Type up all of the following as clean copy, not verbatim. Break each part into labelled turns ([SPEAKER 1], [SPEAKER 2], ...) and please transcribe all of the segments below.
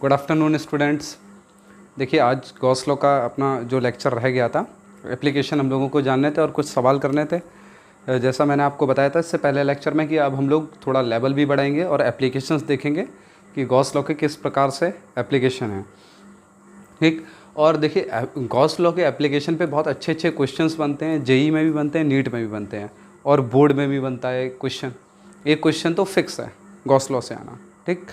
[SPEAKER 1] Good afternoon students. देखिए आज Gauss law का अपना जो लेक्चर रह गया था, एप्लीकेशन हम लोगों को जानने थे और कुछ सवाल करने थे। जैसा मैंने आपको बताया था इससे पहले लेक्चर में कि अब हम लोग थोड़ा लेवल भी बढ़ाएंगे और एप्लीकेशंस देखेंगे कि गॉस लॉ के किस प्रकार से एप्लीकेशन है। ठीक, और देखिए गॉस लॉ के एप्लीकेशन पे बहुत अच्छे अच्छे क्वेश्चंस बनते हैं, जेई में भी बनते हैं, नीट में भी बनते हैं और बोर्ड में भी बनता है क्वेश्चन। एक क्वेश्चन तो फिक्स है गॉस लॉ से आना। ठीक,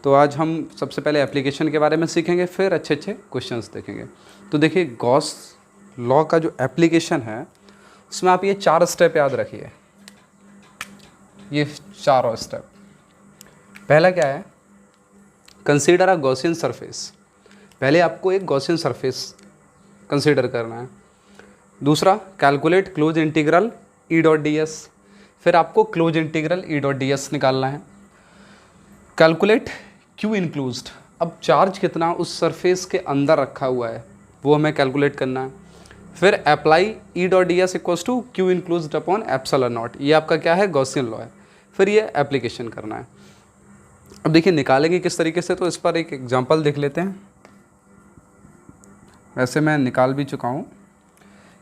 [SPEAKER 1] तो आज हम सबसे पहले एप्लीकेशन के बारे में सीखेंगे, फिर अच्छे अच्छे क्वेश्चंस देखेंगे। तो देखिए गॉस लॉ का जो एप्लीकेशन है उसमें आप ये 4 स्टेप याद रखिए, ये 4 स्टेप। पहला क्या है, कंसीडर अ गॉसियन सरफेस। पहले आपको एक गॉसियन सरफेस कंसीडर करना है। दूसरा, calculate close integral E dot D S. फिर आपको close integral E dot D S निकालना है। कैलकुलेट क्यू इंक्लूज्ड, अब चार्ज कितना उस सरफेस के अंदर रखा हुआ है वो हमें कैलकुलेट करना है। फिर apply E dot D S equals to Q included upon epsilon naught, ये आपका क्या है, गॉसियन लॉ है। फिर ये एप्लीकेशन करना है। अब देखिए निकालेंगे किस तरीके से, तो इस पर एक एग्जांपल देख लेते हैं। वैसे मैं निकाल भी चुका हूँ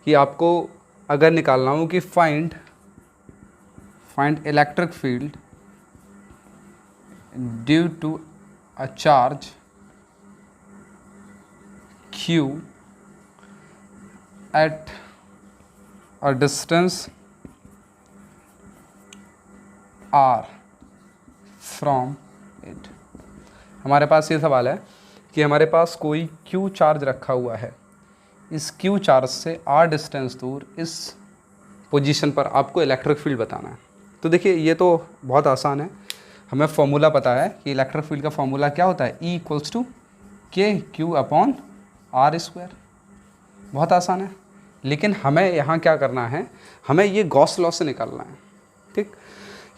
[SPEAKER 1] कि आपको अगर निकालना हो कि find electric field due to a charge q at a distance r from it। हमारे पास ये सवाल है कि हमारे पास कोई q चार्ज रखा हुआ है, इस q चार्ज से r डिस्टेंस दूर इस पोजीशन पर आपको इलेक्ट्रिक फील्ड बताना है। तो देखिए ये तो बहुत आसान है, हमें फॉर्मूला पता है कि इलेक्ट्रिक फील्ड का फॉर्मूला क्या होता है, E इक्वल्स टू के क्यू अपॉन आर स्क्वायर। बहुत आसान है, लेकिन हमें यहाँ क्या करना है, हमें ये गॉस लॉ से निकालना है। ठीक,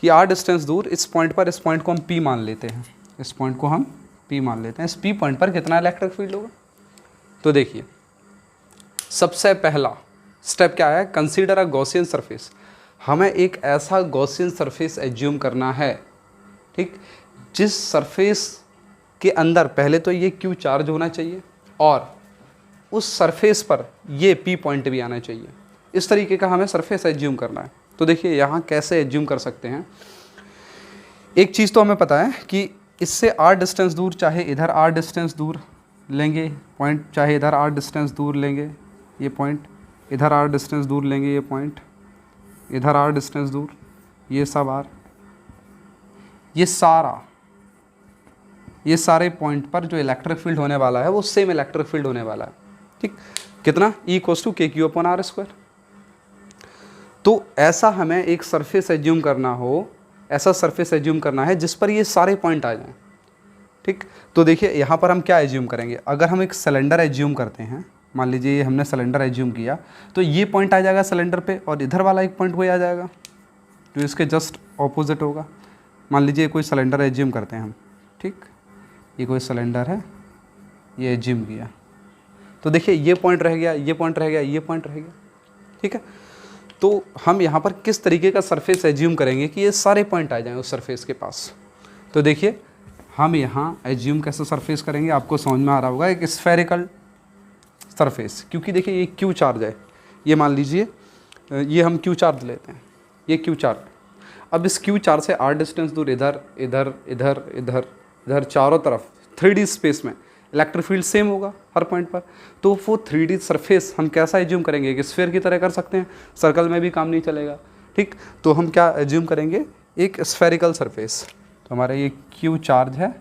[SPEAKER 1] कि आर डिस्टेंस दूर इस पॉइंट पर, इस पॉइंट को हम P मान लेते हैं, इस पॉइंट को हम P मान लेते हैं। इस P पॉइंट पर कितना इलेक्ट्रिक फील्ड होगा। तो देखिए सबसे पहला स्टेप क्या है, कंसीडर अ गॉसियन सरफेस। हमें एक ऐसा गॉसियन सरफेस एज्यूम करना है, ठीक, जिस सरफेस के अंदर पहले तो ये क्यू चार्ज होना चाहिए और उस सरफेस पर ये पी पॉइंट भी आना चाहिए। इस तरीके का हमें सरफेस एज्यूम करना है। तो देखिए यहाँ कैसे एज्यूम कर सकते हैं। एक चीज़ तो हमें पता है कि इससे आर डिस्टेंस दूर, चाहे इधर आर डिस्टेंस दूर लेंगे पॉइंट, चाहे इधर आर डिस्टेंस दूर लेंगे ये पॉइंट, इधर आर डिस्टेंस दूर लेंगे ये पॉइंट, इधर आर डिस्टेंस दूर, ये सब आर, ये सारे पॉइंट पर जो इलेक्ट्रिक फील्ड होने वाला है वो सेम इलेक्ट्रिक फील्ड होने वाला है। ठीक, कितना, E इक्वल्स टू के क्यू अपॉन आर स्क्वायर। तो ऐसा हमें एक सरफेस एज्यूम करना हो, ऐसा सरफेस एज्यूम करना है जिस पर ये सारे पॉइंट आ जाएं। ठीक, तो देखिए यहाँ पर हम क्या एज्यूम करेंगे, अगर हम एक सिलेंडर एज्यूम करते हैं, मान लीजिए हमने सिलेंडर एज्यूम किया, तो ये पॉइंट आ जाएगा सिलेंडर पे और इधर वाला एक पॉइंट वही आ जाएगा जो इसके जस्ट ऑपोजिट होगा। मान लीजिए कोई सिलेंडर एज्यूम करते हैं हम, ठीक, ये कोई सिलेंडर है, ये एज्यूम किया, तो देखिए ये पॉइंट रह गया, ये पॉइंट रह गया, ये पॉइंट रह गया। ठीक है, तो हम यहाँ पर किस तरीके का सरफेस एज्यूम करेंगे कि ये सारे पॉइंट आ जाएं उस सरफेस के पास। तो देखिए हम यहाँ एज्यूम कैसे सरफेस करेंगे, आपको समझ में आ रहा होगा, एक स्फेरिकल सरफेस। क्योंकि देखिए ये क्यू चार्ज है, ये मान लीजिए ये हम क्यू चार्ज लेते हैं, ये क्यू चार्ज। अब इस क्यू चार्ज से आर डिस्टेंस दूर इधर इधर इधर इधर इधर चारों तरफ 3D स्पेस में इलेक्ट्रिक फील्ड सेम होगा हर पॉइंट पर। तो वो 3D सरफेस हम कैसा एज्यूम करेंगे, एक स्फीयर की तरह कर सकते हैं, सर्कल में भी काम नहीं चलेगा। ठीक, तो हम क्या एज्यूम करेंगे, एक स्फेरिकल सरफेस। तो हमारा ये क्यू चार्ज है,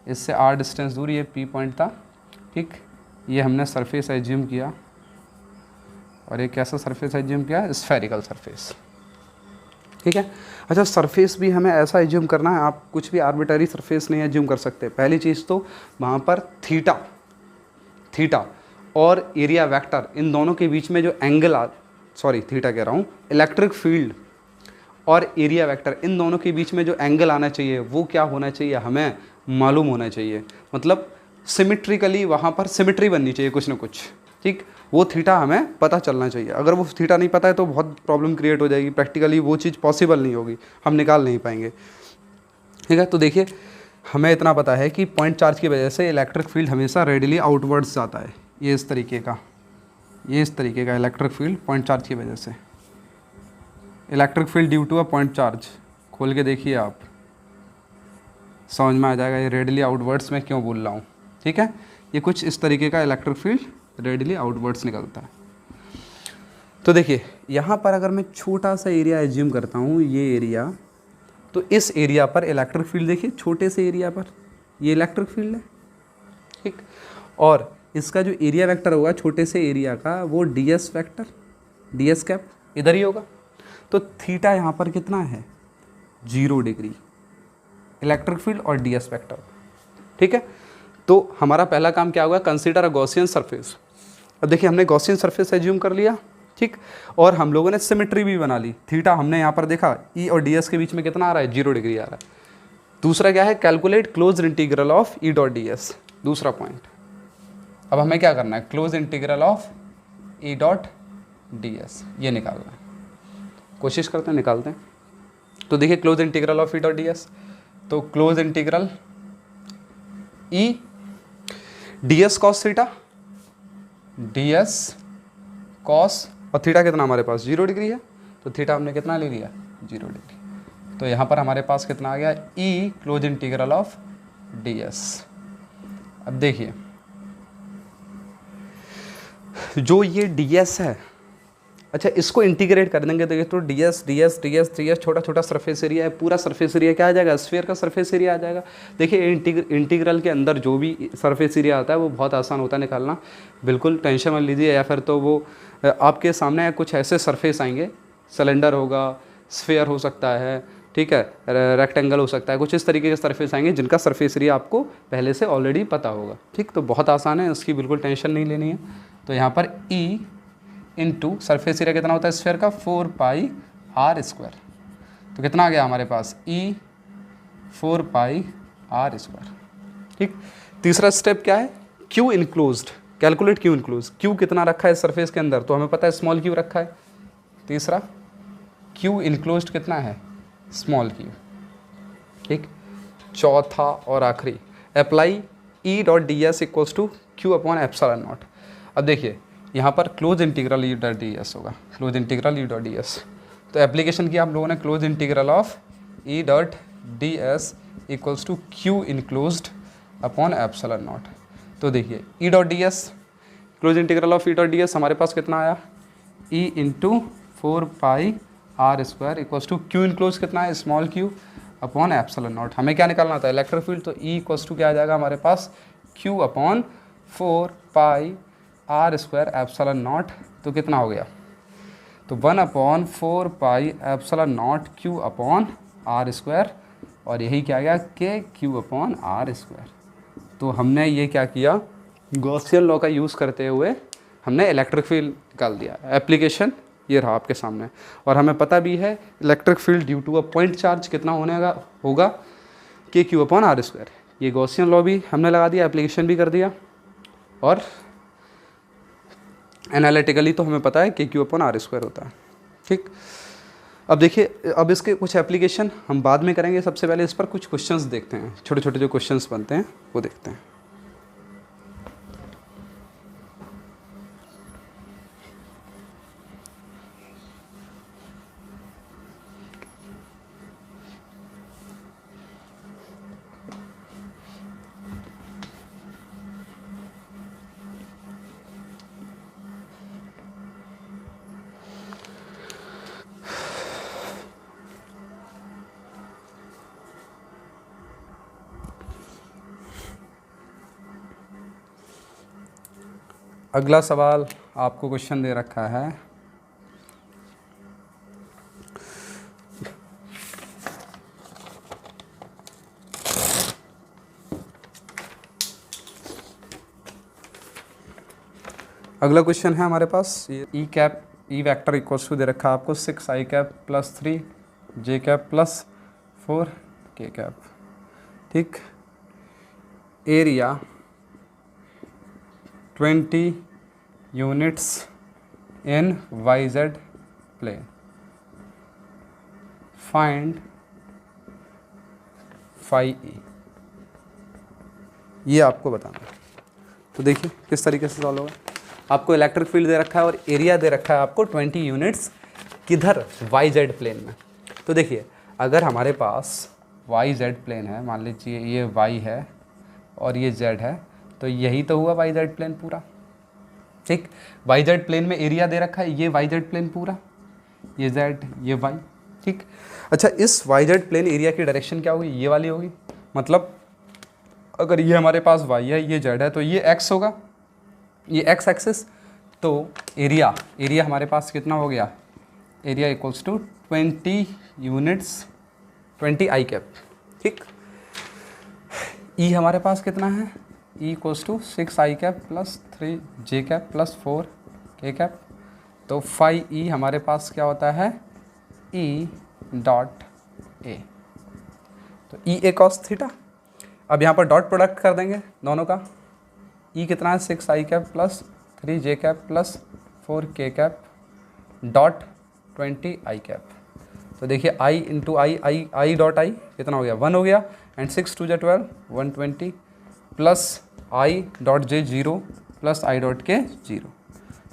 [SPEAKER 1] इससे आर डिस्टेंस दूर ये P पॉइंट था। ठीक, ये हमने सरफेस एज्यूम किया और ये कैसा सरफेस एज्यूम किया, स्फेरिकल सरफेस। ठीक है, अच्छा सरफेस भी हमें ऐसा एज्यूम करना है, आप कुछ भी आर्बिटरी सरफेस नहीं एज्यूम कर सकते। पहली चीज़ तो वहाँ पर थीटा और एरिया वेक्टर, इन दोनों के बीच में जो एंगल थीटा कह रहा हूँ, इलेक्ट्रिक फील्ड और एरिया वेक्टर, इन दोनों के बीच में जो एंगल आना चाहिए वो क्या होना चाहिए, हमें मालूम होना चाहिए। मतलब सिमेट्रिकली वहाँ पर सिमेट्री बननी चाहिए कुछ ना कुछ। ठीक, वो थीटा हमें पता चलना चाहिए। अगर वो थीटा नहीं पता है तो बहुत प्रॉब्लम क्रिएट हो जाएगी, प्रैक्टिकली वो चीज़ पॉसिबल नहीं होगी, हम निकाल नहीं पाएंगे। ठीक है, तो देखिए हमें इतना पता है कि पॉइंट चार्ज की वजह से इलेक्ट्रिक फील्ड हमेशा रेडियली आउटवर्ड्स जाता है, ये इस तरीके का इलेक्ट्रिक फील्ड पॉइंट चार्ज की वजह से। Electric field due to a point charge, खोल के देखिए आप, समझ में आ जाएगा ये रेडियली आउटवर्ड्स में क्यों बोल रहा हूँ। ठीक है, ये कुछ इस तरीके का इलेक्ट्रिक फील्ड रेडियली आउटवर्ड्स निकलता है। तो देखिए यहाँ पर अगर मैं छोटा सा एरिया एज्यूम करता हूँ, ये एरिया, तो इस एरिया पर इलेक्ट्रिक फील्ड देखिए, छोटे से एरिया पर ये इलेक्ट्रिक फील्ड है। ठीक, और इसका जो एरिया वेक्टर होगा छोटे से एरिया का, वो ds वेक्टर, ds कैप इधर ही होगा। तो थीटा यहाँ पर कितना है, 0 डिग्री, इलेक्ट्रिक फील्ड और ds वेक्टर। ठीक है, तो हमारा पहला काम क्या होगा, कंसीडर अ गॉसियन सरफेस। अब देखिए हमने गॉसियन सरफेस एज्यूम कर लिया, ठीक, और हम लोगों ने सिमेट्री भी बना ली। थीटा हमने यहाँ पर देखा ई और ds के बीच में कितना आ रहा है, 0 डिग्री आ रहा है। दूसरा क्या है, calculate close integral of E dot ds, दूसरा पॉइंट। अब हमें क्या करना है, close integral of E dot ds, ये निकालना है। कोशिश करते हैं, निकालते हैं। तो देखिए close integral of E dot ds, तो क्लोज इंटीग्रल ई ds cos theta, ds cos, और थीटा कितना हमारे पास 0 डिग्री है, तो थीटा हमने कितना ले लिया, 0 डिग्री। तो यहाँ पर हमारे पास कितना आ गया, ई क्लोज इंटीग्रल ऑफ ds। अब देखिए जो ये ds है, अच्छा इसको इंटीग्रेट कर देंगे तो ds छोटा छोटा सरफेस एरिया है, पूरा सरफेस एरिया क्या आ जाएगा, स्फीयर का सरफेस एरिया आ जाएगा। देखिए इंटीग्रल के अंदर जो भी सरफेस एरिया आता है वो बहुत आसान होता है निकालना, बिल्कुल टेंशन मत लीजिए। या फिर तो वो आपके सामने कुछ ऐसे सरफेस आएंगे, सिलेंडर होगा, स्फीयर हो सकता है, ठीक है, रेक्टेंगल हो सकता है, कुछ इस तरीके के सरफेस आएंगे जिनका सरफेस एरिया आपको पहले से ऑलरेडी पता होगा। ठीक, तो बहुत आसान है, इसकी बिल्कुल टेंशन नहीं लेनी है। तो यहाँ पर ई इंटू सरफेस एरिया कितना होता है स्फीयर का, 4 पाई आर स्क्वायर। तो कितना आ गया हमारे पास, ई 4 पाई आर स्क्वायर। ठीक, तीसरा स्टेप क्या है, Q enclosed, calculate Q enclose. Q कितना रखा है सरफेस के अंदर, तो हमें पता है स्मॉल क्यू रखा है। तीसरा क्यू इनक्लोज्ड कितना है, स्मॉल क्यू। ठीक, चौथा और आखिरी, apply E dot D S equals to Q upon epsilon naught. अब देखिए यहाँ पर close integral E dot D S होगा, close integral E dot D S. तो एप्लीकेशन की आप लोगों ने, close integral of E dot D S equals to Q enclosed upon epsilon naught. तो देखिए E dot D S, close integral of E dot D S हमारे पास कितना आया, E into 4 pi are square equals to q enclose कितना है, small q upon epsilon naught. हमें क्या निकालना था, इलेक्ट्रिक फील्ड। तो ई इक्वल्स टू क्या आ जाएगा हमारे पास, Q upon 4 pi are square epsilon naught. तो कितना हो गया, तो 1 upon 4 pi epsilon naught Q upon are square, और यही क्या गया, के क्यू अपॉन आर स्क्वायर। तो हमने ये क्या किया, गॉसियन लॉ का यूज़ करते हुए हमने इलेक्ट्रिक फील्ड निकाल दिया। एप्लीकेशन ये रहा आपके सामने, और हमें पता भी है electric field due to a point charge कितना होने का होगा, k q upon are square. ये गॉसियन लॉ भी हमने लगा दिया, एप्लीकेशन भी कर दिया, और एनालिटिकली तो हमें पता है के क्यू अपॉन आर स्क्वायर होता है। ठीक, अब देखिए, अब इसके कुछ एप्लीकेशन हम बाद में करेंगे, सबसे पहले इस पर कुछ क्वेश्चंस देखते हैं, छोटे छोटे जो क्वेश्चंस बनते हैं वो देखते हैं। अगला सवाल आपको क्वेश्चन दे रखा है, अगला क्वेश्चन है हमारे पास, E cap E vector equals to दे रखा है आपको 6 I cap plus 3 J cap plus 4 K cap. ठीक, area 20 units in YZ plane, find phi E. ये आपको बताना है। तो देखिए किस तरीके से सॉल्व होगा। आपको इलेक्ट्रिक फील्ड दे रखा है और एरिया दे रखा है आपको 20 यूनिट्स, किधर, वाई जेड प्लेन में। तो देखिए अगर हमारे पास वाई जेड प्लेन है, मान लीजिए ये वाई है और ये जेड है, तो यही तो हुआ वाई जेड प्लेन पूरा, ठीक। वाई जेड प्लेन में एरिया दे रखा है, ये वाई जेड प्लेन पूरा, ये जेड ये वाई, ठीक। अच्छा इस वाई जेड प्लेन एरिया की डायरेक्शन क्या होगी, ये वाली होगी। मतलब अगर ये हमारे पास वाई है, ये जेड है, तो ये एक्स होगा, ये एक्स एक्सिस। तो एरिया हमारे पास कितना हो गया, area equals to 20 units 20 I cap, ठीक। ई हमारे पास कितना है, E equals to 6 I cap plus 3 J cap plus 4 K cap. तो 5 ई हमारे पास क्या होता है, ई डॉट ए, तो ई ए कॉस थीटा। अब यहाँ पर डॉट प्रोडक्ट कर देंगे दोनों का। ई कितना है, 6 I cap plus 3 J cap plus 4 K cap dot 20 I cap. तो देखिए आई इंटू आई डॉट आई कितना हो गया, 1 हो गया, and 6 2 12 120 plus I dot J 0 plus I dot के 0,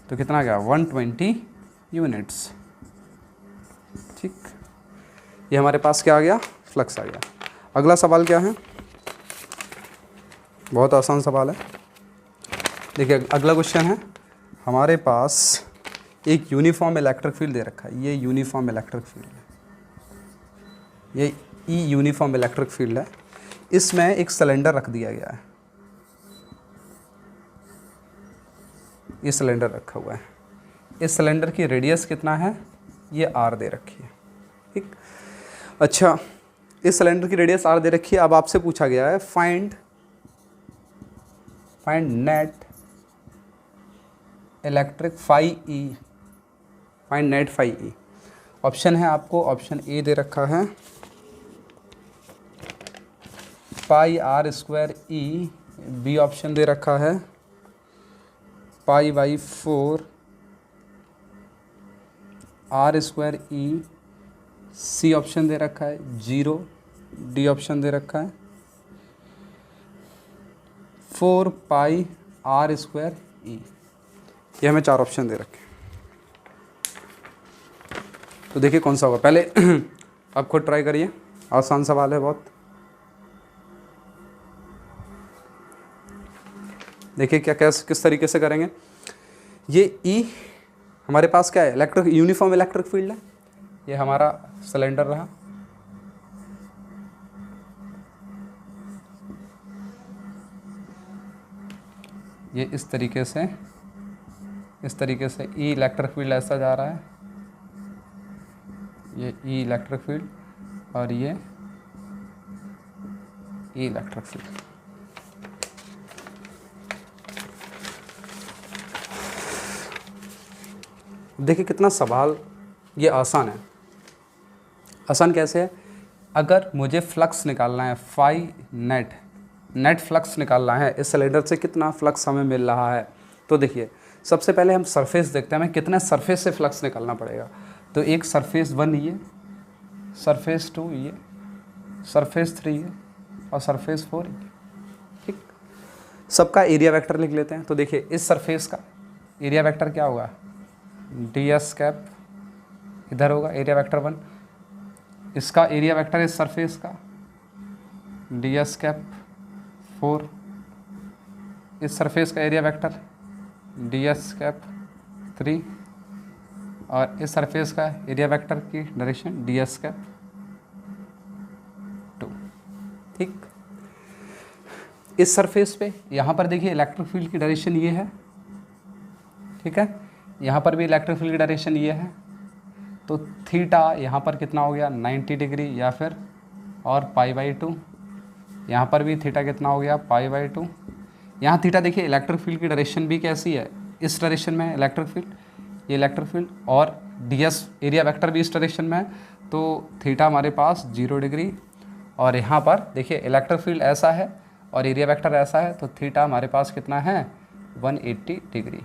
[SPEAKER 1] तो कितना आ गया 120 यूनिट्स, ठीक। ये हमारे पास क्या आ गया, फ्लक्स आ गया। अगला सवाल क्या है, बहुत आसान सवाल है। देखिए अगला क्वेश्चन है, हमारे पास एक यूनिफॉर्म इलेक्ट्रिक फील्ड दे रखा है, ये यूनिफॉर्म इलेक्ट्रिक फील्ड है, ये ई यूनिफॉर्म इलेक्ट्रिक फील्ड है। इसमें एक सिलेंडर रख दिया गया है, ये सिलेंडर रखा हुआ है। इस सिलेंडर की रेडियस कितना है, ये आर दे रखी है, ठीक। अच्छा इस सिलेंडर की रेडियस आर दे रखी है। अब आपसे पूछा गया है find net electric phi E, find net phi E. Option है आपको, ऑप्शन ए दे रखा है pi are square E, B option दे रखा है pi by 4 R square E, C option दे रखा है 0, डी ऑप्शन दे रखा है 4 पाई आर स्क्वायर ई। ये हमें 4 ऑप्शन दे रखे। तो देखिए कौन सा होगा, पहले आप खुद ट्राई करिए, आसान सवाल है बहुत। देखिए क्या किस तरीके से करेंगे। ये ई हमारे पास क्या है, इलेक्ट्रिक यूनिफॉर्म इलेक्ट्रिक फील्ड है, ये हमारा सिलेंडर रहा। ये इस तरीके से ई इलेक्ट्रिक फील्ड ऐसा जा रहा है, ये ई इलेक्ट्रिक फील्ड और ये ई इलेक्ट्रिक फील्ड। देखिए कितना सवाल ये आसान है। आसान कैसे है, अगर मुझे फ्लक्स निकालना है, फाई नेट फ्लक्स निकालना है, इस सिलेंडर से कितना फ्लक्स हमें मिल रहा है। तो देखिए सबसे पहले हम सरफेस देखते हैं, हमें कितने सरफेस से फ्लक्स निकालना पड़ेगा। तो एक सरफेस 1 ये, सरफेस 2 ये, सरफेस 3 ये और सरफेस 4 ये, ठीक। सबका एरिया वेक्टर लिख लेते हैं। तो देखिए इस सरफेस का एरिया वेक्टर क्या होगा, डी एस कैप, इधर होगा एरिया वेक्टर 1। इसका एरिया वेक्टर इस सरफेस का डी एस कैप 4, इस सरफेस का area vector D S cap 3 और इस सरफेस का एरिया वेक्टर की डायरेक्शन डी एस कैप 2, ठीक। इस सरफेस पे यहाँ पर देखिए इलेक्ट्रिक फील्ड की डायरेक्शन ये है, ठीक है। यहाँ पर भी इलेक्ट्रिक फील्ड की डायरेक्शन ये है। तो थीटा यहाँ पर कितना हो गया 90 डिग्री या फिर और पाई बाई 2। यहाँ पर भी थीटा कितना हो गया पाई बाई 2। यहाँ थीटा देखिए इलेक्ट्रिक फील्ड की डायरेक्शन भी कैसी है, इस डायरेक्शन में इलेक्ट्रिक फील्ड, ये इलेक्ट्रिक फील्ड और डी एस एरिया वेक्टर भी इस डायरेक्शन में है। तो थीटा हमारे पास 0 डिग्री और यहाँ पर देखिए इलेक्ट्रिक फील्ड ऐसा है और एरिया वेक्टर ऐसा है। तो थीटा हमारे पास कितना है 180 डिग्री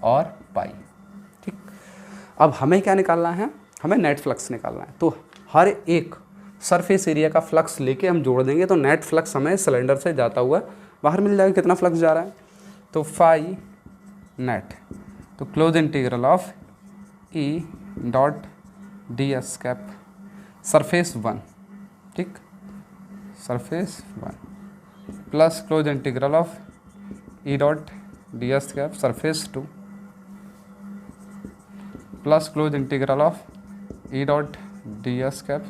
[SPEAKER 1] और पाई, ठीक। अब हमें क्या निकालना है, हमें नेट फ्लक्स निकालना है। तो हर एक सरफेस एरिया का फ्लक्स लेके हम जोड़ देंगे तो नेट फ्लक्स हमें सिलेंडर से जाता हुआ बाहर मिल जाएगा। कितना फ्लक्स जा रहा है, तो फाई नेट, तो close integral of E dot D S cap surface 1, ठीक, surface 1 plus close integral of E dot D S cap surface 2 plus close integral of E dot D S cap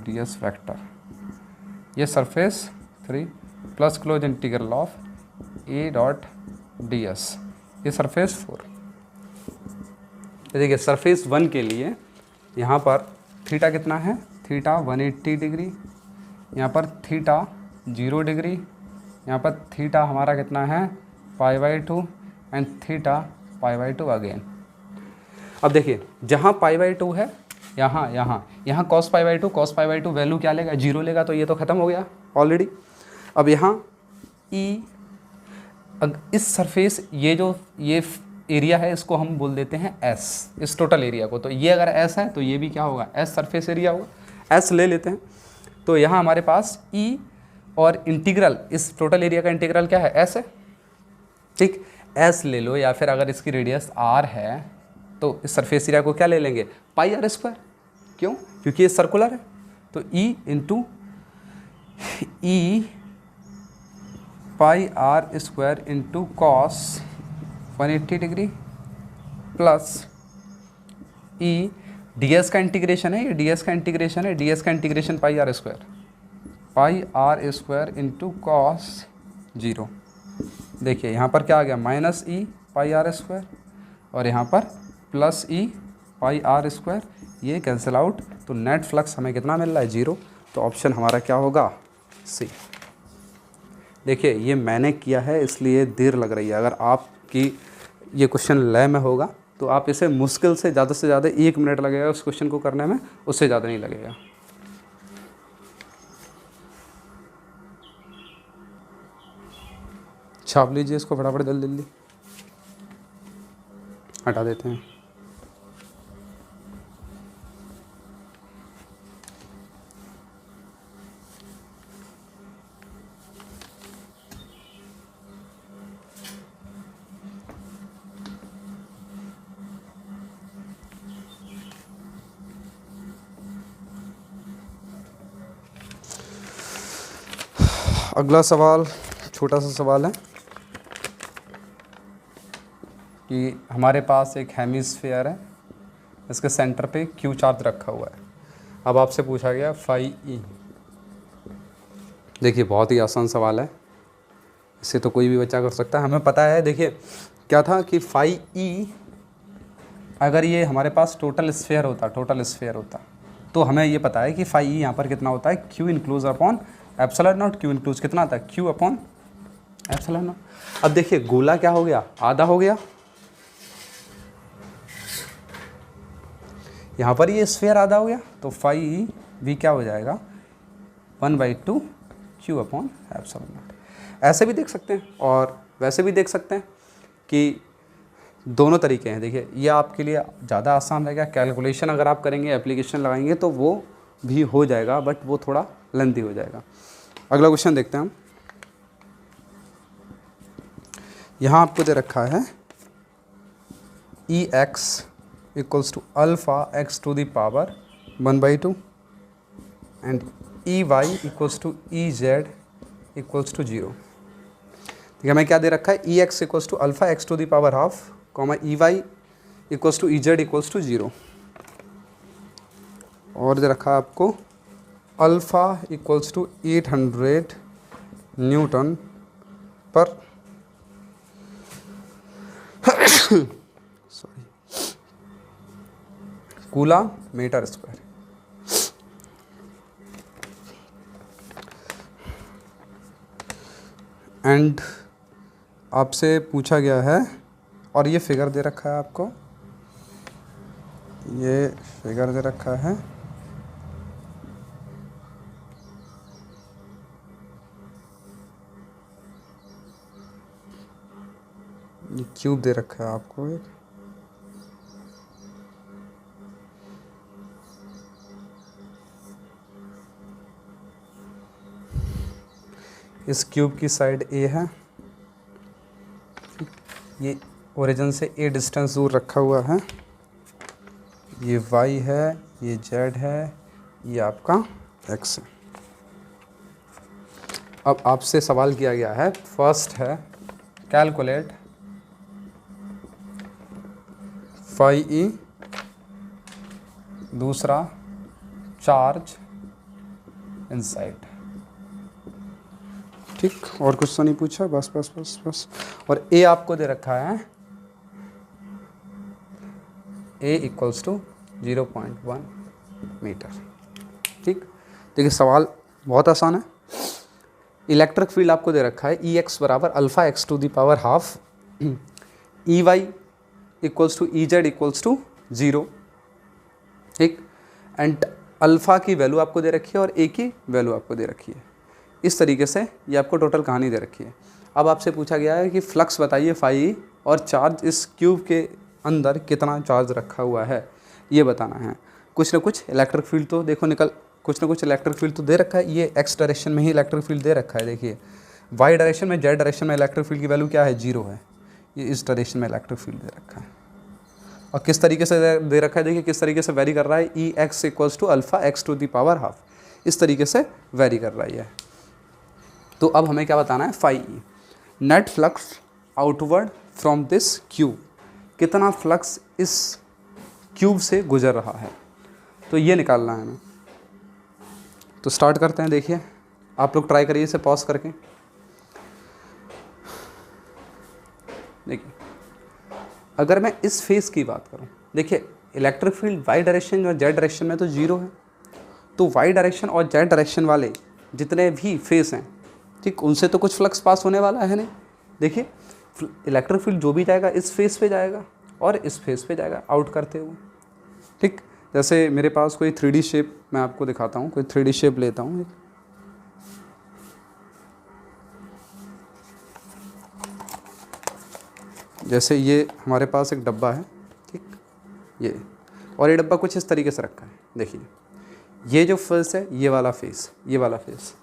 [SPEAKER 1] D S vector, ये surface 3 plus close integral of A dot D S, ये surface 4। देखिए surface 1 के लिए यहाँ पर theta कितना है, theta 180 degree, यहाँ पर थीटा 0 डिग्री, यहाँ पर थीटा हमारा कितना है π/2 एंड थीटा π/2 अगेन। अब देखिए जहाँ π/2 है यहाँ cos π/2 वैल्यू क्या लेगा, 0 लेगा, तो ये तो ख़त्म हो गया ऑलरेडी। अब यहाँ ई, इस सरफेस ये एरिया है इसको हम बोल देते हैं S, इस टोटल एरिया को, तो ये अगर S है तो ये भी क्या होगा S सरफेस एरिया होगा, S ले लेते हैं। तो यहाँ हमारे पास E और इंटीग्रल, इस टोटल एरिया का इंटीग्रल क्या है S है, ठीक, S ले लो, या फिर अगर इसकी रेडियस R है तो इस सरफेस एरिया को क्या ले लेंगे πr², क्यों, क्योंकि ये सर्कुलर है, तो E into E πr² into cos 180 degree plus E ds का इंटीग्रेशन है, ये ds का इंटीग्रेशन है, ds का इंटीग्रेशन πr² इंटू कॉस 0। देखिए यहाँ पर क्या आ गया माइनस ई πr² और यहाँ पर प्लस ई πr², ये कैंसिल आउट, तो नेट फ्लक्स हमें कितना मिल रहा है 0, तो ऑप्शन हमारा क्या होगा सी। देखिए ये मैंने किया है इसलिए देर लग रही है, अगर आपकी ये क्वेश्चन लय में होगा तो आप इसे मुश्किल से ज़्यादा 1 मिनट लगेगा उस क्वेश्चन को करने में, उससे ज़्यादा नहीं लगेगा। छाप लीजिए इसको फटाफट, जल्दी हटा देते हैं। अगला सवाल छोटा सा सवाल है कि हमारे पास एक हेमिस्फीयर है, इसके सेंटर पे क्यू चार्ज रखा हुआ है। अब आपसे पूछा गया फाई ई। देखिए बहुत ही आसान सवाल है, इसे तो कोई भी बच्चा कर सकता है, हमें पता है। देखिए क्या था कि फाई ई, अगर ये हमारे पास टोटल स्फीयर होता तो हमें ये पता है कि फाई ई यहाँ पर कितना होता है, Q इनक्लूज upon epsilon naught, Q इनक्लूज कितना आता है क्यू अपॉन एप्सिलॉन नॉट। अब देखिए गोला क्या हो गया, आधा हो गया, यहाँ पर ये स्फीयर आधा हो गया, तो फाई ई भी क्या हो जाएगा 1/2 क्यू अपॉन एप्सिलॉन नॉट। ऐसे भी देख सकते हैं और वैसे भी देख सकते हैं कि दोनों तरीके हैं। देखिए ये आपके लिए ज़्यादा आसान रहेगा, कैलकुलेशन अगर आप करेंगे, एप्लीकेशन लगाएंगे तो वो भी हो जाएगा, बट वो थोड़ा लेंथी हो जाएगा। अगला क्वेश्चन देखते हैं हम। यहाँ आपको दे रखा है E X equals to alpha x to the power 1/2 and E Y equals to E Z equals to 0। ठीक है, हमें क्या दे रखा है, E X equals to alpha x to the power half, comma E Y equals to E Z equals to 0, और दे रखा है आपको अल्फ़ा इक्वल्स टू 800 न्यूटन पर sorry coulomb metre square. And आपसे पूछा गया है, और ये फिगर दे रखा है आपको, ये फिगर दे रखा है, ये क्यूब दे रखा है आपको एक, इस क्यूब की साइड ए है, ये ओरिजिन से ए डिस्टेंस दूर रखा हुआ है, ये y है, ये z है, ये आपका x है। अब आपसे सवाल किया गया है, फर्स्ट है कैलकुलेट फाई ई, दूसरा चार्ज इनसाइड। ठीक, और कुछ तो नहीं पूछा, बस बस बस बस। और ए आपको दे रखा है ए इक्वल्स टू 0.1 मीटर। ठीक, देखिए सवाल बहुत आसान है। इलेक्ट्रिक फील्ड आपको दे रखा है ई एक्स बराबर alpha x to the power half, E Y equals to E Z equals to 0। ठीक, एंड अल्फ़ा की वैल्यू आपको दे रखी है और ए की वैल्यू आपको दे रखी है। इस तरीके से ये आपको टोटल कहानी दे रखी है। अब आपसे पूछा गया है कि फ्लक्स बताइए फाई और चार्ज इस क्यूब के अंदर कितना चार्ज रखा हुआ है, ये बताना है। कुछ ना कुछ इलेक्ट्रिक फील्ड तो देखो निकल, कुछ ना कुछ इलेक्ट्रिक फील्ड तो दे रखा है। ये एक्स डायरेक्शन में ही इलेक्ट्रिक फील्ड दे रखा है। देखिए वाई डायरेक्शन में, जेड डायरेक्शन में इलेक्ट्रिक फील्ड की वैल्यू क्या है, 0 है। ये इस डायरेक्शन में इलेक्ट्रिक फील्ड दे रखा है। और किस तरीके से दे रखा है, देखिए किस तरीके से वेरी कर रहा है, E X equals to alpha x to the power half, इस तरीके से वेरी कर रहा है। तो अब हमें क्या बताना है, phi E, net flux outward from this cube, कितना फ्लक्स इस क्यूब से गुजर रहा है, तो ये निकालना है हमें। तो स्टार्ट करते हैं। देखिए आप लोग ट्राई करिए इसे पॉज करके। देखिए अगर मैं इस फेस की बात करूं, देखिए इलेक्ट्रिक फील्ड वाई डायरेक्शन और जेड डायरेक्शन में तो 0 है, तो वाई डायरेक्शन और जेड डायरेक्शन वाले जितने भी फेस हैं, ठीक, उनसे तो कुछ फ्लक्स पास होने वाला है नहीं। देखिए इलेक्ट्रिक फील्ड जो भी जाएगा इस फेस पे जाएगा और इस फेस पे जाएगा आउट करते हुए। ठीक, जैसे मेरे पास कोई 3D शेप मैं आपको दिखाता हूँ, कोई 3D शेप लेता हूँ। जैसे ये हमारे पास एक डब्बा है, ठीक, ये, और ये डब्बा कुछ इस तरीके से रखा है। देखिए ये जो फेस है, ये वाला फेस, ये वाला फेस,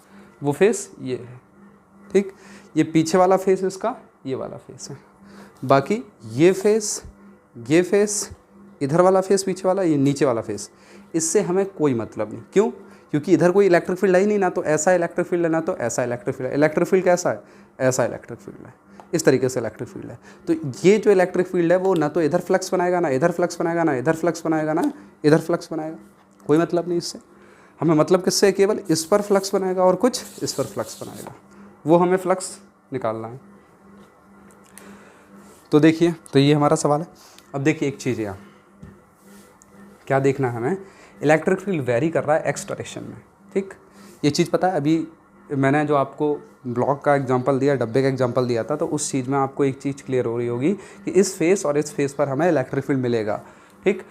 [SPEAKER 1] वो फेस ये है। ठीक, ये पीछे वाला फेस इसका, ये वाला फेस है। बाकी ये फेस, इधर वाला फेस पीछे वाला, ये नीचे वाला फेस, इससे हमें कोई मतलब नहीं। क्यों? क्योंकि इधर कोई इलेक्ट्रिक फील्ड है ही नहीं, ना तो ऐसा इलेक्ट्रिक फील्ड है ना तो ऐसा इलेक्ट्रिक फील्ड है। इलेक्ट्रिक फील्ड कैसा है, ऐसा इलेक्ट्रिक फील्ड है, इस तरीके से इलेक्ट्रिक फील्ड है। तो ये जो इलेक्ट्रिक फील्ड है वो ना तो इधर फ्लक्स बनाएगा, ना इधर फ्लक्स बनाएगा, ना इधर फ्लक्स बनाएगा, ना इधर फ्लक्स बनाएगा। कोई मतलब नहीं इससे। हमें मतलब किससे है, केवल इस पर फ्लक्स बनाएगा और कुछ इस पर फ्लक्स बनाएगा, वो हमें फ्लक्स निकालना है। तो देखिए, तो ये हमारा सवाल है। अब देखिए एक चीज़ यहाँ क्या देखना है हमें, इलेक्ट्रिक फील्ड वेरी कर रहा है एक्स डायरेक्शन में। ठीक, ये चीज़ पता है, अभी मैंने जो आपको ब्लॉक का एग्जांपल दिया, डब्बे का एग्जांपल दिया था, तो उस चीज़ में आपको एक चीज़ क्लियर हो रही होगी कि इस फेस और इस फेस पर हमें इलेक्ट्रिक फील्ड मिलेगा। ठीक,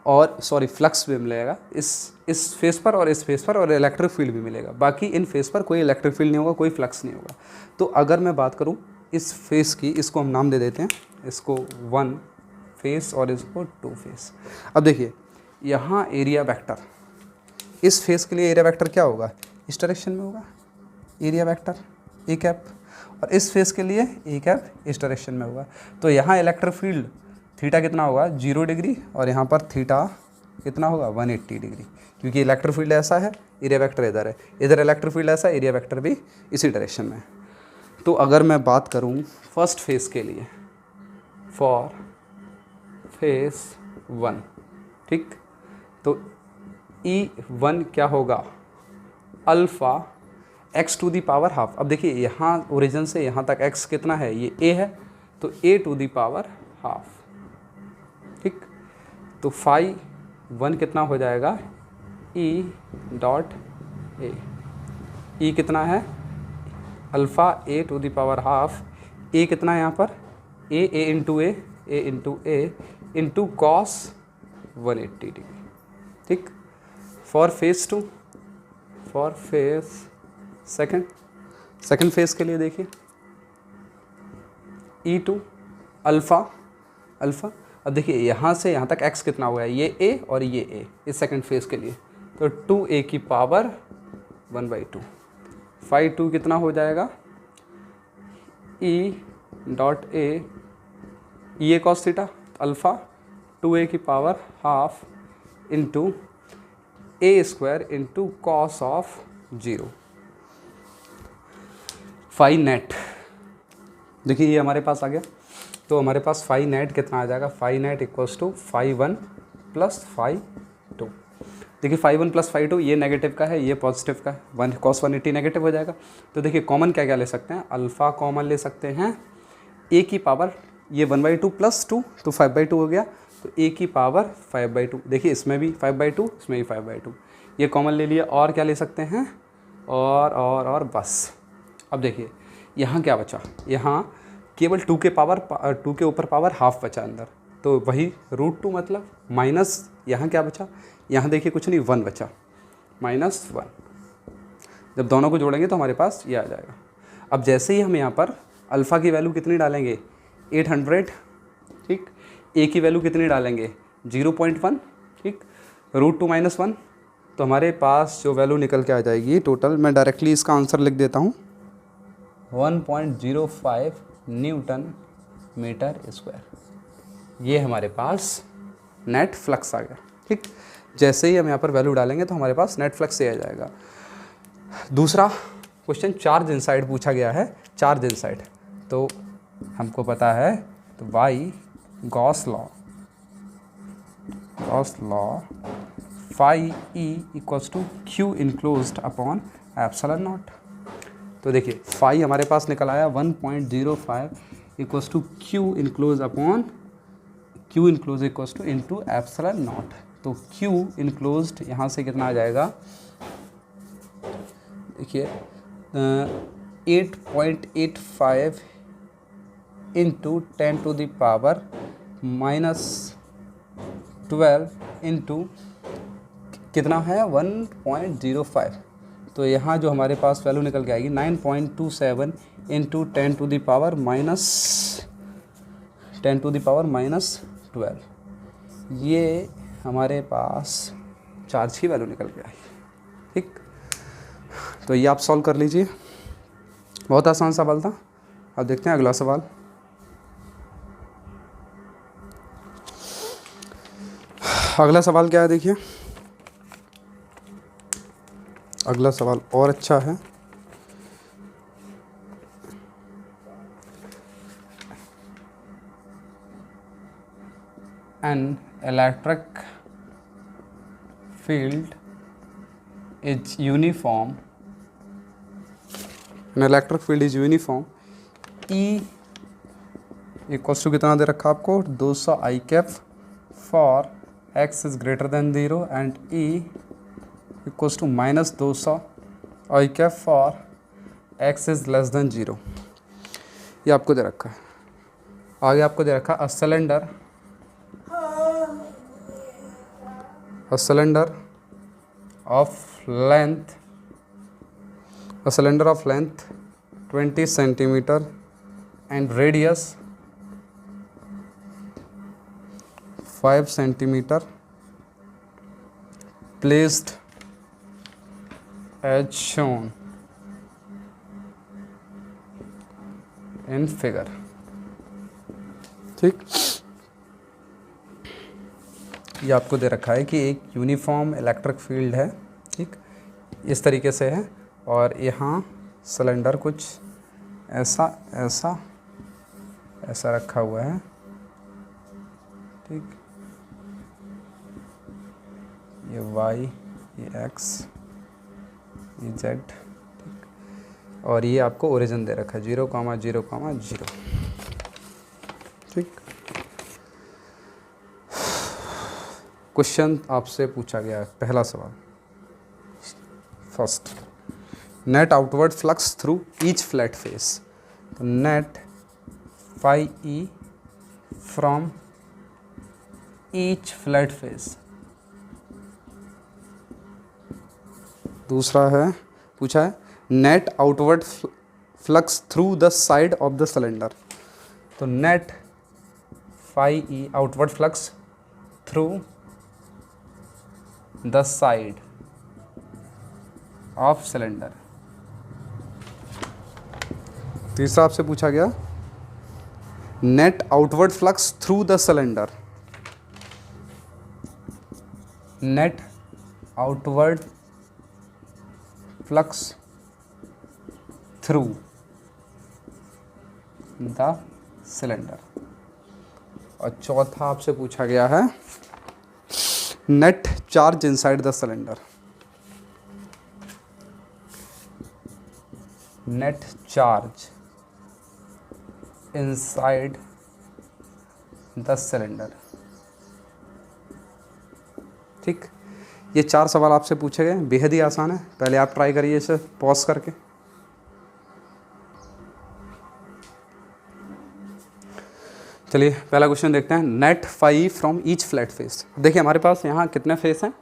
[SPEAKER 1] और सॉरी फ्लक्स भी मिलेगा इस फेस पर और इस फेस पर, और इलेक्ट्रिक फील्ड भी मिलेगा। बाकी इन फेस पर कोई इलेक्ट्रिक फील्ड नहीं होगा, कोई फ्लक्स नहीं होगा। तो अगर मैं बात करूँ इस फेस की, इसको हम नाम दे देते हैं, इसको 1 फेस और इसको 2 फेस। अब देखिए यहाँ एरिया वेक्टर, इस फेस के लिए एरिया वेक्टर क्या होगा, इस डायरेक्शन में होगा एरिया वेक्टर ए कैप, और इस फेस के लिए ए कैप इस डायरेक्शन में होगा। तो यहाँ इलेक्ट्रिक फील्ड थीटा कितना होगा, 0 डिग्री, और यहाँ पर थीटा कितना होगा, 180 डिग्री, क्योंकि इलेक्ट्रिक फील्ड ऐसा है, एरिया वेक्टर इधर है, इधर इलेक्ट्रिक फील्ड ऐसा है, एरिया वेक्टर भी इसी डायरेक्शन में है। तो अगर मैं बात करूँ फर्स्ट फेस के लिए, फॉर फेस 1, ठीक, तो E1 क्या होगा, alpha x to the power half. अब देखिए यहाँ ओरिजिन से यहाँ तक x कितना है, ये a है, तो a to the power half. ठीक, तो फाई 1 कितना हो जाएगा, E डॉट a, E कितना है, alpha a to the power half, a कितना है यहाँ पर, a इंटू कॉस 180 डिग्री। ठीक, for face 2, for face second face के लिए देखिए E2 अल्फ़ा। अब देखिए यहाँ से यहाँ तक x कितना हुआ है, ये a और ये a, इस सेकंड फेस के लिए, तो 2a की पावर 1/2, फाई 2 कितना हो जाएगा, ई डॉट ए, ये कॉस थीटा अल्फ़ा 2a की power half into A square into cos of 0 phi net. देखिए ये हमारे पास आ गया, तो हमारे पास फाई नेट कितना आ जाएगा, phi net equals to phi 1 plus phi 2। देखिए फाई 1 प्लस फाई 2 ये नेगेटिव का है, ये पॉजिटिव का है, 1 cos 180 नेगेटिव हो जाएगा। तो देखिए कॉमन क्या क्या ले सकते हैं, अल्फ़ा कॉमन ले सकते हैं, ए की पावर ये 1/2 प्लस 2 तो 5/2 हो गया, तो ए की पावर 5/2। देखिए इसमें भी 5/2, इसमें भी 5/2, ये कॉमन ले लिया। और क्या ले सकते हैं, और बस। अब देखिए यहाँ क्या बचा, यहाँ केवल 2 के ऊपर पावर हाफ बचा अंदर, तो वही √2 मतलब माइनस, यहाँ क्या बचा, यहाँ देखिए कुछ नहीं 1 बचा, -1। जब दोनों को जोड़ेंगे तो हमारे पास ये आ जाएगा। अब जैसे ही हम यहाँ पर अल्फ़ा की वैल्यू कितनी डालेंगे 800, ठीक, ए की वैल्यू कितनी डालेंगे 0.1, ठीक, √2 - 1, तो हमारे पास जो वैल्यू निकल के आ जाएगी टोटल, मैं डायरेक्टली इसका आंसर लिख देता हूँ 1.05 न्यूटन मीटर स्क्वायर। ये हमारे पास नेट फ्लक्स आ गया, ठीक। जैसे ही हम यहाँ पर वैल्यू डालेंगे तो हमारे पास नेट फ्लक्स से आ जाएगा। दूसरा क्वेश्चन चार्ज इनसाइड पूछा गया है, चार्ज इनसाइड तो हमको पता है, तो by Gauss law phi E equals to Q enclosed upon epsilon naught. तो देखिए फाई हमारे पास निकल आया 1.05 equals to q enclose upon q enclose equals to into epsilon naught. तो क्यू इनक्लोज्ड यहाँ से कितना आ जाएगा, देखिए 8.85 इंटू 10⁻⁻12 इंटू कितना है 1.05, तो यहाँ जो हमारे पास वैल्यू निकल के आएगी 9.27 इंटू 10⁻⁻12, ये हमारे पास चार्ज की वैल्यू निकल के आएगी, ठीक। तो ये आप सॉल्व कर लीजिए, बहुत आसान सवाल था। अब देखते हैं अगला सवाल। अगला सवाल क्या है, देखिए अगला सवाल और अच्छा है। An electric field is uniform. An electric field is uniform. E equals to कितना दे रखा आपको 200 I cap for x is greater than 0 and E equals to -200 I cap for x is less than 0। ये आपको दे रखा है। आगे आपको दे रखा a cylinder of length 20 centimeter and radius 5 centimeter placed as shown in figure, ठीक। ये आपको दे रखा है कि एक यूनिफॉर्म इलेक्ट्रिक फील्ड है, ठीक, इस तरीके से है, और यहाँ सिलेंडर कुछ ऐसा ऐसा ऐसा रखा हुआ है, ठीक, ये y, ये x, ये z, ठीक, और ये आपको ओरिजिन दे रखा है 0,0,0, ठीक। क्वेश्चन आपसे पूछा गया है, पहला सवाल, first, net outward flux through each flat face. तो net phi E from each flat face. दूसरा है, पूछा है net outward flux through the side of the cylinder. तो net phi E outward flux through the side of cylinder। तीसरा आपसे पूछा गया net outward flux through the cylinder, net outward flux through the cylinder. और चौथा आपसे पूछा गया है net charge inside the cylinder, net charge inside the cylinder. ठीक, ये 4 सवाल आपसे पूछे गए, बेहद ही आसान है। पहले आप ट्राई करिए इसे पॉज करके। चलिए पहला क्वेश्चन देखते हैं। Net phi from each flat face. देखिए हमारे पास यहाँ कितने फेस हैं,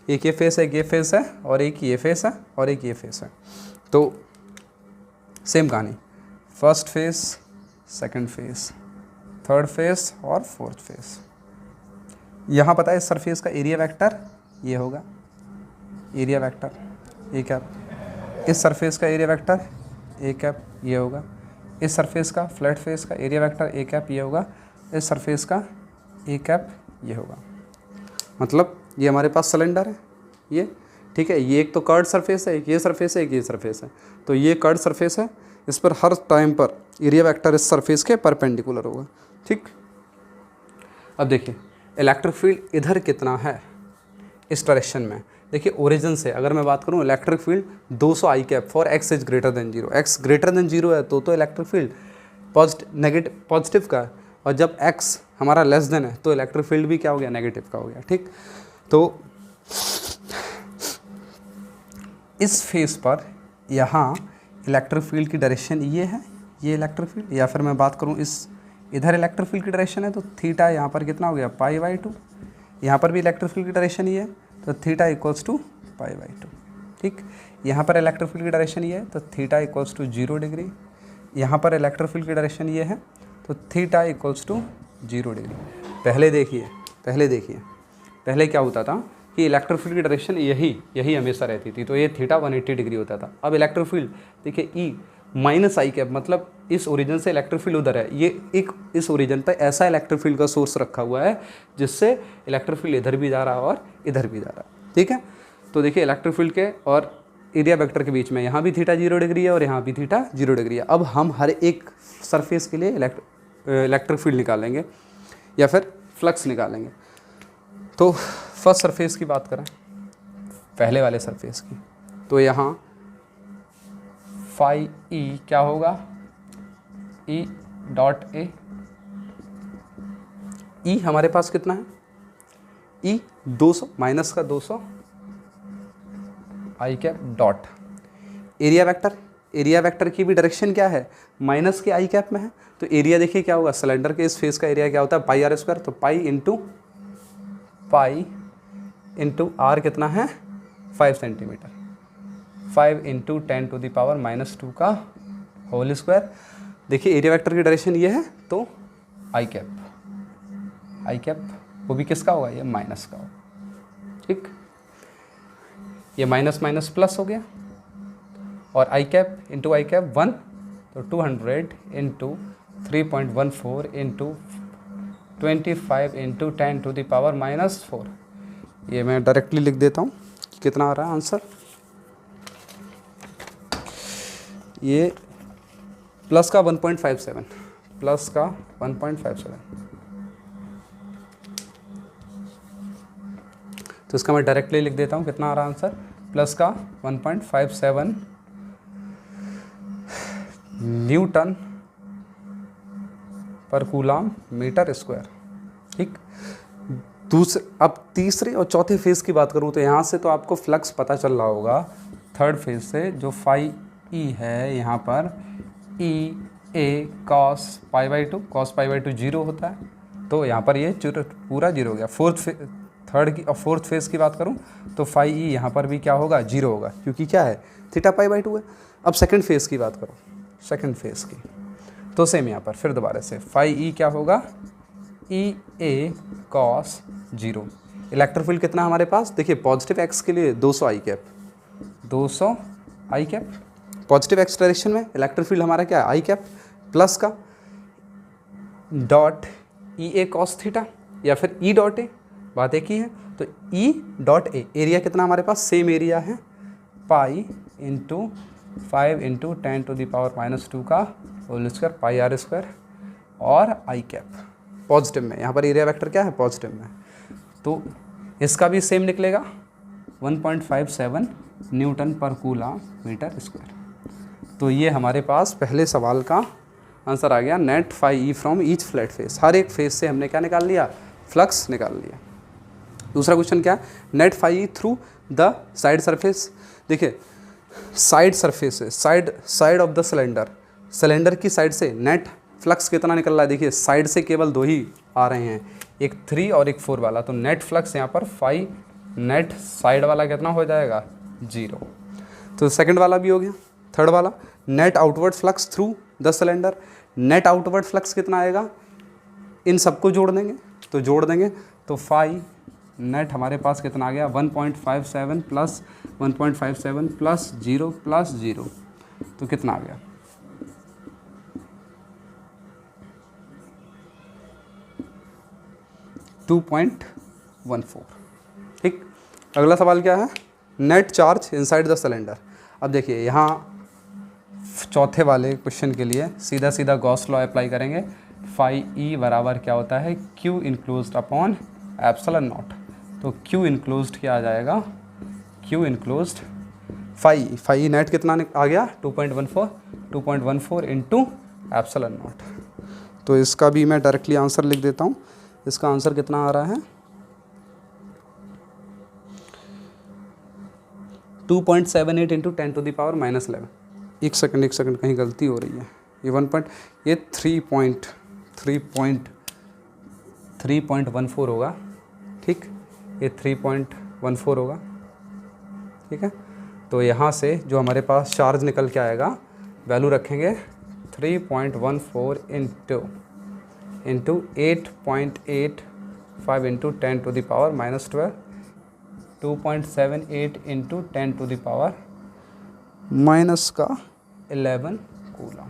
[SPEAKER 1] एक ये फेस है, एक ये फेस है, और एक ये फेस है, और एक ये फेस है। तो सेम कहानी, first face, second face, third phase और फोर्थ फेस। यहाँ पता है इस सरफेस का एरिया वेक्टर ये होगा, एरिया वेक्टर ए कैप। इस सरफेस का एरिया वेक्टर ए कैप ये होगा। इस सरफेस का फ्लैट फेस का एरिया वेक्टर ए कैप ये होगा। इस सरफेस का ए कैप ये होगा। मतलब ये हमारे पास सिलेंडर है ये, ठीक है। ये एक तो कर्ड सरफेस है, एक ये सरफेस है, एक ये सरफेस है। तो ये कर्ड सरफेस है, इस पर हर टाइम पर एरिया वेक्टर इस सरफेस के परपेंडिकुलर होगा। ठीक, अब देखिए इलेक्ट्रिक फील्ड इधर कितना है इस डायरेक्शन में। देखिए ओरिजिन से अगर मैं बात करूँ electric field 200 I cap for x is greater than 0। X greater than 0 है तो इलेक्ट्रिक फील्ड पॉजिटिव का है, और जब एक्स हमारा लेस देन है तो इलेक्ट्रिक फील्ड भी क्या हो गया, नेगेटिव का हो गया। ठीक, तो इस फेस पर यहाँ इलेक्ट्रिक फील्ड की डायरेक्शन ये है, ये इलेक्ट्रिक फील्ड, या फिर मैं बात करूँ इस इधर इलेक्ट्रिक फील्ड की डायरेक्शन है तो थीटा यहाँ पर कितना हो गया, π/2। यहाँ पर भी इलेक्ट्रिक फील्ड की डायरेक्शन ये है तो थीटा इक्वल्स टू π/2। ठीक, यहाँ पर इलेक्ट्रिक फील्ड की डायरेक्शन ये है तो थीटा इक्वल्स टू 0 डिग्री। यहाँ पर इलेक्ट्रिक फील्ड की डायरेक्शन ये है तो थीटा इक्वल्स टू 0 डिग्री। पहले देखिए पहले क्या होता था कि इलेक्ट्रिक फील्ड की डायरेक्शन यही हमेशा रहती थी, तो ये थीटा 180 डिग्री होता था। अब इलेक्ट्रिक फील्ड देखिए ई माइनस आई कैप, मतलब इस ओरिजिन से इलेक्ट्रिक फील्ड उधर है, ये एक इस ओरिजिन पर ऐसा इलेक्ट्रिक फील्ड का सोर्स रखा हुआ है जिससे इलेक्ट्रिक फील्ड इधर भी जा रहा है और इधर भी जा रहा है। ठीक है, तो देखिए इलेक्ट्रिक फील्ड के और एरिया वेक्टर के बीच में यहाँ भी थीटा 0 डिग्री है और यहाँ भी थीटा 0 डिग्री है। अब हम हर एक सरफेस के लिए इलेक्ट्रिक फील्ड निकालेंगे या फिर फ्लक्स निकालेंगे। तो फर्स्ट सरफेस की बात करें, पहले वाले सरफेस की, तो यहाँ फाई ई क्या होगा, ई डॉट ए। ई हमारे पास कितना है, ई 200 माइनस का 200 आई कैप डॉट एरिया वेक्टर की भी डायरेक्शन क्या है, माइनस के आई कैप में है। तो एरिया देखिए क्या होगा, सिलेंडर के इस फेस का एरिया क्या होता है, πr²। तो पाई इंटू आर कितना है, 5 सेंटीमीटर, 5 इंटू 10⁻⁻² का होल स्क्वायर। देखिए एरिया वेक्टर की डायरेक्शन ये है तो आई कैप वो भी किसका होगा, ये माइनस का होगा। ठीक, ये माइनस माइनस प्लस हो गया, और I cap into I cap 1, तो 200 इंटू 3.14 इंटू 25 इंटू 10⁻⁻⁴। ये मैं डायरेक्टली लिख देता हूँ कितना आ रहा है आंसर। ये प्लस का 1.57, प्लस का 1.57। तो इसका मैं डायरेक्टली लिख देता हूँ कितना आ रहा है आंसर, प्लस का 1.57 न्यूटन पर कूलम मीटर स्क्वायर। ठीक, अब तीसरे और चौथे फेज की बात करूँ तो यहाँ से तो आपको फ्लक्स पता चल रहा होगा। थर्ड फेज से जो फाई ई है, यहाँ पर ई ए कॉस π/2, कॉस π/2 0 होता है, तो यहाँ पर ये पूरा 0 हो गया। फोर्थ फेज की बात करूँ तो फाई ई यहाँ पर भी क्या होगा, 0 होगा, क्योंकि क्या है, थीटा π/2 है। अब सेकंड फेज की बात करो, सेकंड फेज की, तो सेम यहाँ पर फिर दोबारा से फाई ई क्या होगा, ई ए कॉस 0। इलेक्ट्रिक फील्ड कितना हमारे पास, देखिए पॉजिटिव एक्स के लिए 200 आई कैप, 200 आई कैप, पॉजिटिव एक्स डायरेक्शन में इलेक्ट्रिक फील्ड हमारा क्या है, आई कैप प्लस का डॉट ई ए कॉस थीटा या फिर ई डॉट ए, बात एक ही है। तो ई डॉट ए, एरिया कितना हमारे पास सेम एरिया है, पाई इंटू 5 इंटू 10⁻⁻² का whole square pi are square और आई कैप पॉजिटिव में, यहाँ पर एरिया वेक्टर क्या है पॉजिटिव में। तो इसका भी सेम निकलेगा 1.57 न्यूटन पर कूलम मीटर स्क्वायर। तो ये हमारे पास पहले सवाल का आंसर आ गया, net phi E from each flat face. हर एक फेस से हमने क्या निकाल लिया, फ्लक्स निकाल लिया। दूसरा क्वेश्चन क्या है, net phi E through the side surface. देखिए साइड सरफेस है, साइड ऑफ द सिलेंडर की साइड से नेट फ्लक्स कितना निकल रहा है। देखिए साइड से केवल दो ही आ रहे हैं, एक 3 और एक 4 वाला। तो नेट फ्लक्स यहाँ पर फाई नेट साइड वाला कितना हो जाएगा 0। तो सेकंड वाला भी हो गया। थर्ड वाला net outward flux through the cylinder, net outward flux कितना आएगा, इन सबको जोड़ देंगे। तो जोड़ देंगे तो फाई नेट हमारे पास कितना आ गया 1.57 प्लस 1.57 प्लस 0 प्लस 0, तो कितना आ गया 2.14। ठीक, अगला सवाल क्या है, net charge inside the cylinder. अब देखिए यहाँ चौथे वाले क्वेश्चन के लिए सीधा सीधा गॉस लॉ अप्लाई करेंगे। फाई ई बराबर क्या होता है, Q enclosed upon epsilon naught. तो क्यू इनक्लोज्ड क्या आ जाएगा, क्यू इनक्लोज्ड फाई नेट कितना आ गया 2.14 इंटू एप्सिलॉन नॉट। तो इसका भी मैं डायरेक्टली आंसर लिख देता हूँ। इसका आंसर कितना आ रहा है 2.78 इंटू 10⁻⁻11। एक सेकंड कहीं गलती हो रही है। ये 3.14 होगा। ठीक, ये 3.14 होगा। ठीक है, तो यहाँ से जो हमारे पास चार्ज निकल के आएगा वैल्यू रखेंगे 3.14 इंटू 8.85 इंटू 10⁻⁻12, 2.78 इंटू 10⁻⁻11 कूलम।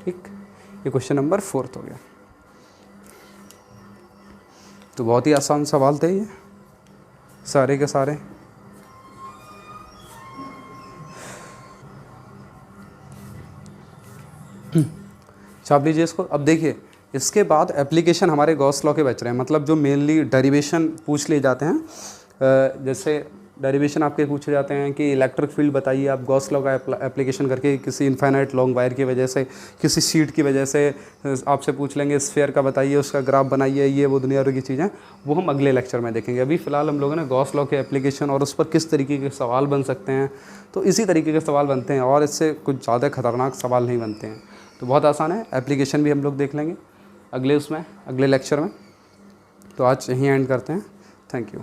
[SPEAKER 1] ठीक, ये क्वेश्चन नंबर 4 हो गया। तो बहुत ही आसान सवाल थे ये सारे के सारे। छाप लीजिए इसको। अब देखिए इसके बाद एप्लीकेशन हमारे गॉस लॉ के बच रहे हैं, मतलब जो मेनली डेरिवेशन पूछ लिए जाते हैं। जैसे डेरिवेशन आपके पूछे जाते हैं कि इलेक्ट्रिक फील्ड बताइए, आप गॉस लॉ का एप्लीकेशन करके किसी इनफाइनाइट लॉन्ग वायर की वजह से, किसी शीट की वजह से आपसे पूछ लेंगे स्फीयर का बताइए, उसका ग्राफ बनाइए, ये वो दुनिया भर की चीज़ें, वो हम अगले लेक्चर में देखेंगे। अभी फ़िलहाल हम लोगों ने गॉस लॉ के एप्लीकेशन और उस पर किस तरीके के सवाल बन सकते हैं, तो इसी तरीके के सवाल बनते हैं और इससे कुछ ज़्यादा खतरनाक सवाल नहीं बनते हैं। तो बहुत आसान है, एप्लीकेशन भी हम लोग देख लेंगे अगले लेक्चर में। तो आज यहीं एंड करते हैं। Thank you.